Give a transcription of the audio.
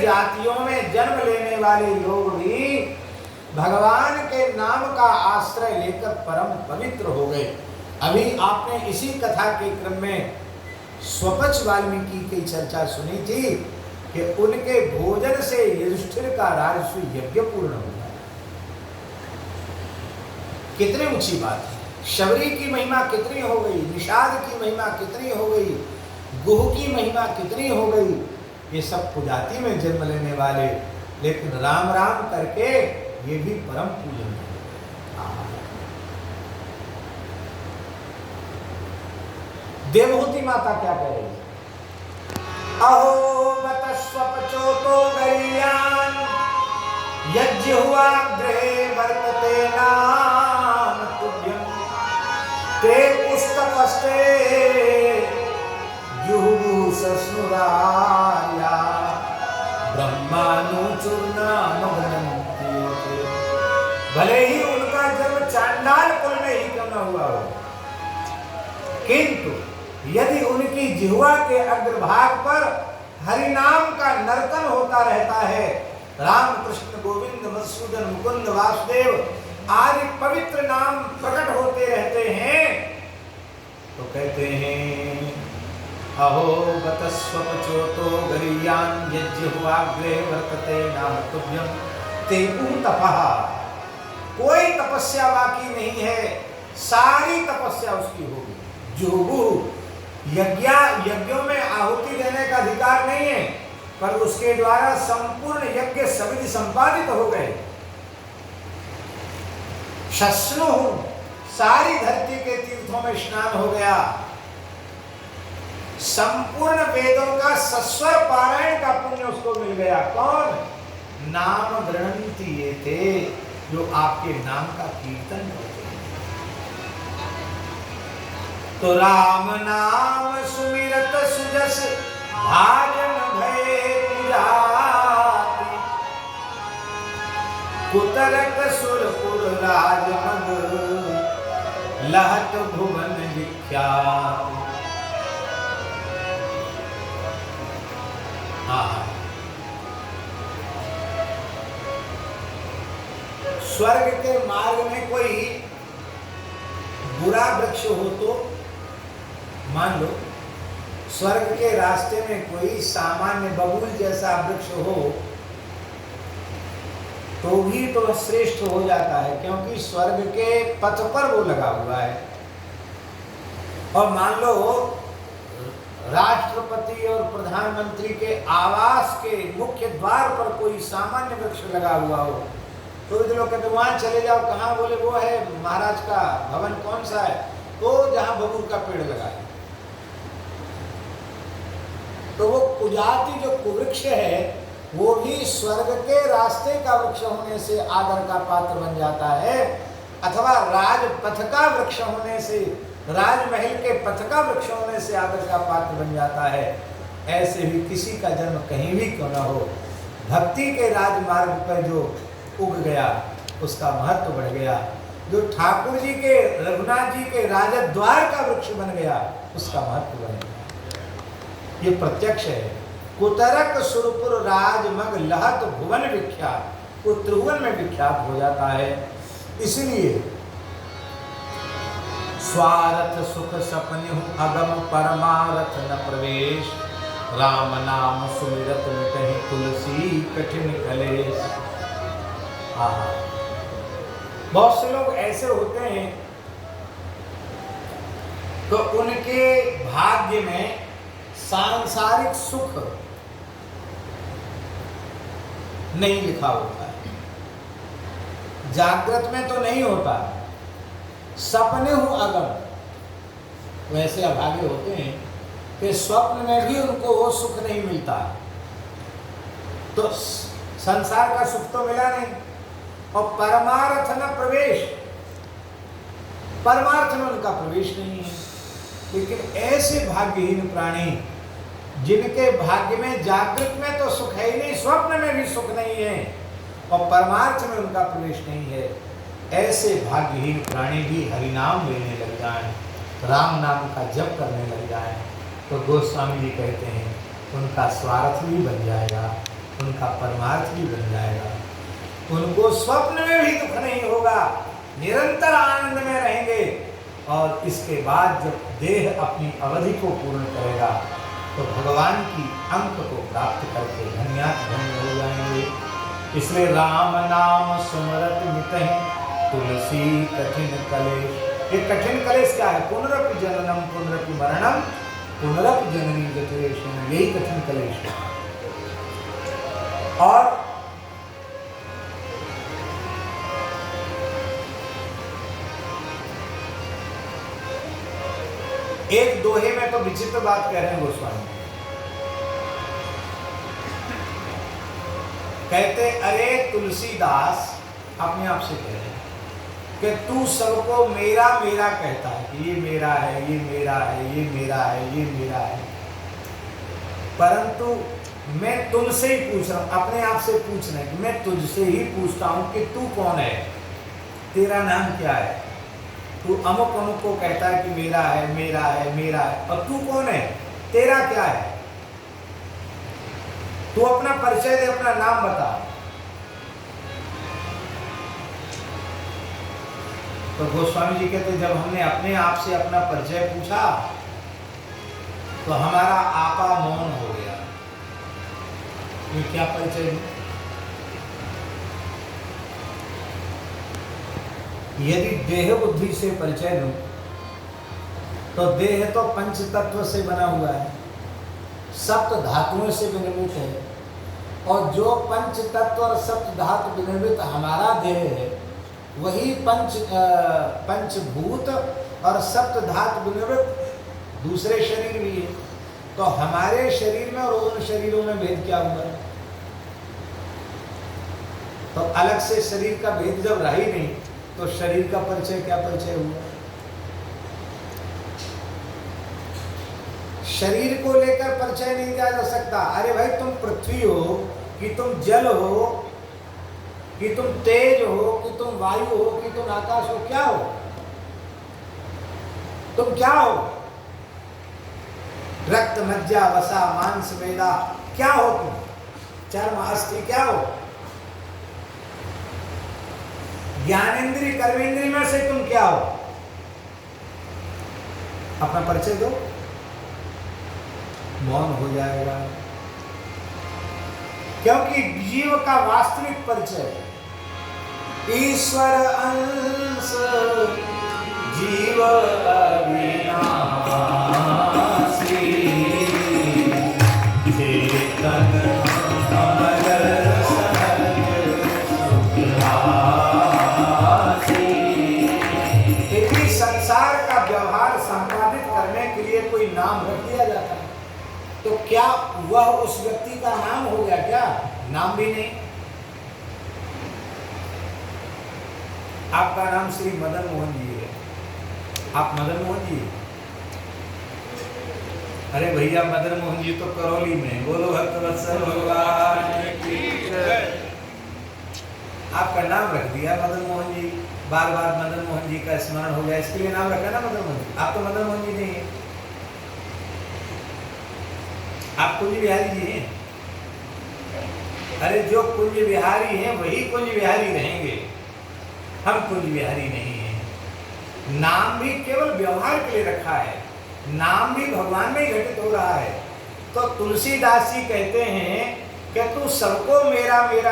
जातियों में जन्म लेने वाले लोग भी भगवान के नाम का आश्रय लेकर परम पवित्र हो गए। अभी आपने इसी कथा के क्रम में स्वपच वाल्मीकि की चर्चा सुनी थी कि उनके भोजन से युधिष्ठिर का राजस्व यज्ञ पूर्ण हो गया। कितनी ऊंची बात है। शबरी की महिमा कितनी हो गई, निषाद की महिमा कितनी हो गई, गुह की महिमा कितनी हो गई। ये सब कुजाति में जन्म लेने वाले, लेकिन राम राम करके ये भी परम पूजन है। देवहूति माता क्या कह रही है? अहो बत स्वपचो तो गैयान यज्ञ हुआ गृहे वर्तते नाम तुभ्यम ते पुस्तकस्ते जुहु ससुराया ब्रह्मानुचूर्णाम वदन्ति। भले ही उनका जन्म चांडाल कुल में ही क्यों न हुआ हो, किंतु यदि उनकी जिह्वा के अग्रभाग पर हरिनाम का नर्तन होता रहता है, राम कृष्ण गोविंद मधुसूदन मुकुंद वासुदेव आदि पवित्र नाम प्रकट होते रहते हैं, तो कहते हैं अहो बतस्वपचोतो गरीयान यज्ञहुआग्रे वर्तते नाम तुभ्यम तेपु तपः। कोई तपस्या बाकी नहीं है, सारी तपस्या उसकी होगी। जुहु यज्ञों में आहुति देने का अधिकार नहीं है, पर उसके द्वारा संपूर्ण यज्ञ सविधि संपादित हो गए। शस्नु सारी धरती के तीर्थों में स्नान हो गया। संपूर्ण वेदों का सस्वर पारायण का पुण्य उसको मिल गया। कौन? नाम गृणंति ये थे जो आपके नाम का कीर्तन करते हैं। तो राम नाम सुमिरत सुजस भाजन भय जाति कुतरक सुरपुर राजमग लहत भुवन विख्यात। स्वर्ग के मार्ग में कोई बुरा वृक्ष हो तो, मान लो स्वर्ग के रास्ते में कोई सामान्य बबूल जैसा वृक्ष हो तो भी तो श्रेष्ठ हो जाता है, क्योंकि स्वर्ग के पथ पर वो लगा हुआ है। और मान लो राष्ट्रपति और प्रधानमंत्री के आवास के मुख्य द्वार पर कोई सामान्य वृक्ष लगा हुआ हो, तो लोग कहते वहां चले जाओ। कहाँ? बोले वो है महाराज का भवन। कौन सा है? तो जहां बबूल का पेड़ लगा है। तो वो कुजाति जो कुवृक्ष है वो भी स्वर्ग के रास्ते का वृक्ष होने से आदर का पात्र बन जाता है, अथवा राजपथ का वृक्ष होने से, राजमहल के पथ का वृक्ष होने से आदर का पात्र बन जाता है। ऐसे भी किसी का जन्म कहीं भी क्यों न हो, भक्ति के राजमार्ग पर जो उग गया उसका महत्व बढ़ गया। जो ठाकुर जी के, रघुनाथ जी के राजद्वार का वृक्ष बन गया उसका महत्व बढ़ गया। ये प्रत्यक्ष है। कुतरक सुरपुर राजमग लहत भुवन विख्यात, वो त्रिभुवन में विख्यात हो जाता है। इसलिए स्वारथ सुख सपने अगम परमारथ न प्रवेश, राम नाम सुमिरत मिटहि तुलसी कठिन कलेश। बहुत से लोग ऐसे होते हैं तो उनके भाग्य में सांसारिक सुख नहीं लिखा होता है, जागृत में तो नहीं होता, सपने हूं अगम। वैसे अभागे होते हैं कि स्वप्न में भी उनको वो सुख नहीं मिलता, तो संसार का सुख तो मिला नहीं। और परमार्थ न प्रवेश, परमार्थ में उनका प्रवेश नहीं है। लेकिन ऐसे भाग्यहीन प्राणी जिनके भाग्य में जागृत में तो सुख है ही नहीं, स्वप्न में भी सुख नहीं है और परमार्थ में उनका प्रवेश नहीं है, ऐसे भाग्यहीन प्राणी भी हरिनाम लेने लग जाएं, राम नाम का जप करने लग जाएं, तो गोस्वामी जी कहते हैं उनका स्वार्थ भी बन जाएगा, उनका उनका परमार्थ भी बन जाएगा। उनको स्वप्न में भी दुख नहीं होगा, निरंतर आनंद में रहेंगे। और इसके बाद जब देह अपनी अवधि को पूर्ण करेगा तो भगवान की अंक को प्राप्त करके धन्याधन्य हो जाएंगे। इसलिए राम नाम सुमरत मिटहि तुलसी कठिन कलेश। ये कठिन कलेश क्या है? पुनरपि जननम पुनरपि मरणम पुनरपि जननी जठरेषु, यही कठिन कलेश है। और एक दोहे में तो विचित्र बात कह रहे हैं गोस्वामी, कहते अरे तुलसीदास अपने आप से कह रहे हैं कि तू सबको मेरा मेरा कहता है कि ये मेरा है, ये मेरा है, ये मेरा है, ये मेरा है, परंतु मैं तुमसे ही पूछ रहा हूं, अपने आप से पूछ रहे कि मैं तुझसे ही पूछता हूं कि तू कौन है, तेरा नाम क्या है? तू अमुक अमुक को कहता है कि मेरा है, मेरा है, मेरा है, और तू कौन है? तेरा क्या है? तू अपना परिचय दे, अपना नाम बता। तो गोस्वामी जी कहते जब हमने अपने आप से अपना परिचय पूछा तो हमारा आपा मौन हो गया। ये क्या परिचय है? यदि देह बुद्धि से परिचय लूं तो देह तो पंच तत्व से बना हुआ है, सप्त धातुओं से विनिर्मित है, और जो पंच तत्व और सप्त धातु विनिर्मित हमारा देह है वही पंचभूत और सप्त धातु विनिर्मित दूसरे शरीर भी है। तो हमारे शरीर में और उन शरीरों में भेद क्या हुआ? तो अलग से शरीर का भेद जब रहा ही नहीं तो शरीर का परिचय क्या परिचय हुआ? शरीर को लेकर परिचय नहीं दिया जा सकता। अरे भाई तुम पृथ्वी हो कि तुम जल हो कि तुम तेज हो कि तुम वायु हो कि तुम आकाश हो, क्या हो? तुम क्या हो? रक्त मज्जा वसा मांस मेदा, क्या हो तुम? चर्म अस्थि, क्या हो? ज्ञानेन्द्रिय कर्मेंद्रिय में से तुम क्या हो? अपना परिचय दो, मौन हो जाएगा। क्योंकि जीव का वास्तविक परिचय ईश्वर अंश जीव अविनाशी चेतन अमर सहज सुखरासी। यदि संसार का व्यवहार संपादित करने के लिए कोई नाम रख दिया जाता है तो क्या वह उस व्यक्ति का नाम हो गया? क्या नाम भी नहीं। आपका नाम श्री मदन मोहन जी है, आप मदन मोहन जी? अरे भैया मदन मोहन जी तो करौली में, बोलो भक्तवत्सल भगवान की जय। आपका नाम रख दिया मदन मोहन जी, बार बार मदन मोहन जी का स्मरण हो गया, इसके लिए नाम रखा ना मदन मोहन जी। आप तो मदन मोहन जी नहीं है, आप कुंज बिहारी जी हैं। अरे जो कुंज बिहारी हैं वही कुंज बिहारी रहेंगे, हम कुंज बिहारी नहीं हैं। नाम भी केवल व्यवहार के लिए रखा है, नाम भी भगवान में ही घटित हो रहा है। तो तुलसीदास जी कहते हैं कि तू सबको मेरा मेरा